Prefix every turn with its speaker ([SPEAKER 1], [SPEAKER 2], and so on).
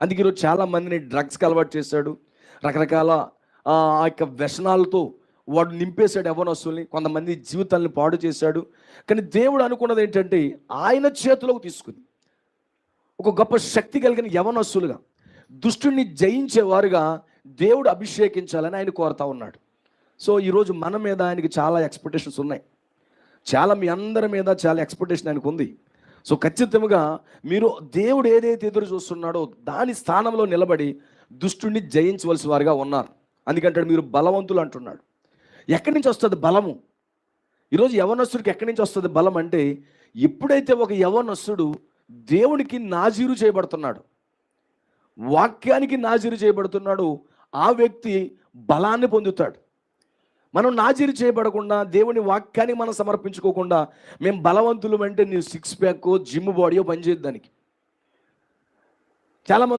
[SPEAKER 1] అందుకే ఈరోజు చాలా మందిని డ్రగ్స్కి అలవాటు చేశాడు, రకరకాల ఆ యొక్క వ్యసనాలతో వాడు నింపేశాడు యవ్వనస్తుల్ని, కొంతమంది జీవితాలను పాడు చేశాడు. కానీ దేవుడు అనుకున్నది ఏంటంటే ఆయన చేతిలోకి తీసుకుని ఒక గొప్ప శక్తి కలిగిన యవనస్తులుగా, దుష్టుని జయించేవారుగా దేవుడు అభిషేకించాలని ఆయన కోరుతా ఉన్నాడు. సో ఈరోజు మన మీద ఆయనకి చాలా ఎక్స్పెక్టేషన్స్ ఉన్నాయి, చాలా మీ అందరి మీద చాలా ఎక్స్పెక్టేషన్ ఆయనకు ఉంది. సో ఖచ్చితంగా మీరు దేవుడు ఏదైతే ఎదురు చూస్తున్నాడో దాని స్థానంలో నిలబడి దుష్టుని జయించవలసి వారుగా ఉన్నారు. అందుకంటే మీరు బలవంతులు అంటున్నాడు. ఎక్కడి నుంచి వస్తుంది బలము? ఈరోజు యవనస్తుడికి ఎక్కడి నుంచి వస్తుంది బలం అంటే, ఎప్పుడైతే ఒక యవనస్తుడు దేవునికి నాజీరు చేయబడుతున్నాడు, వాక్యానికి నాజీరు చేయబడుతున్నాడు, ఆ వ్యక్తి బలాన్ని పొందుతాడు. మనం నాజీరు చేయబడకుండా దేవుని వాక్యాన్ని మనం సమర్పించుకోకుండా మేము బలవంతులు అంటే నీ సిక్స్ ప్యాక్ జిమ్ బాడీయో పనిచేయద్దు దానికి. చాలామంది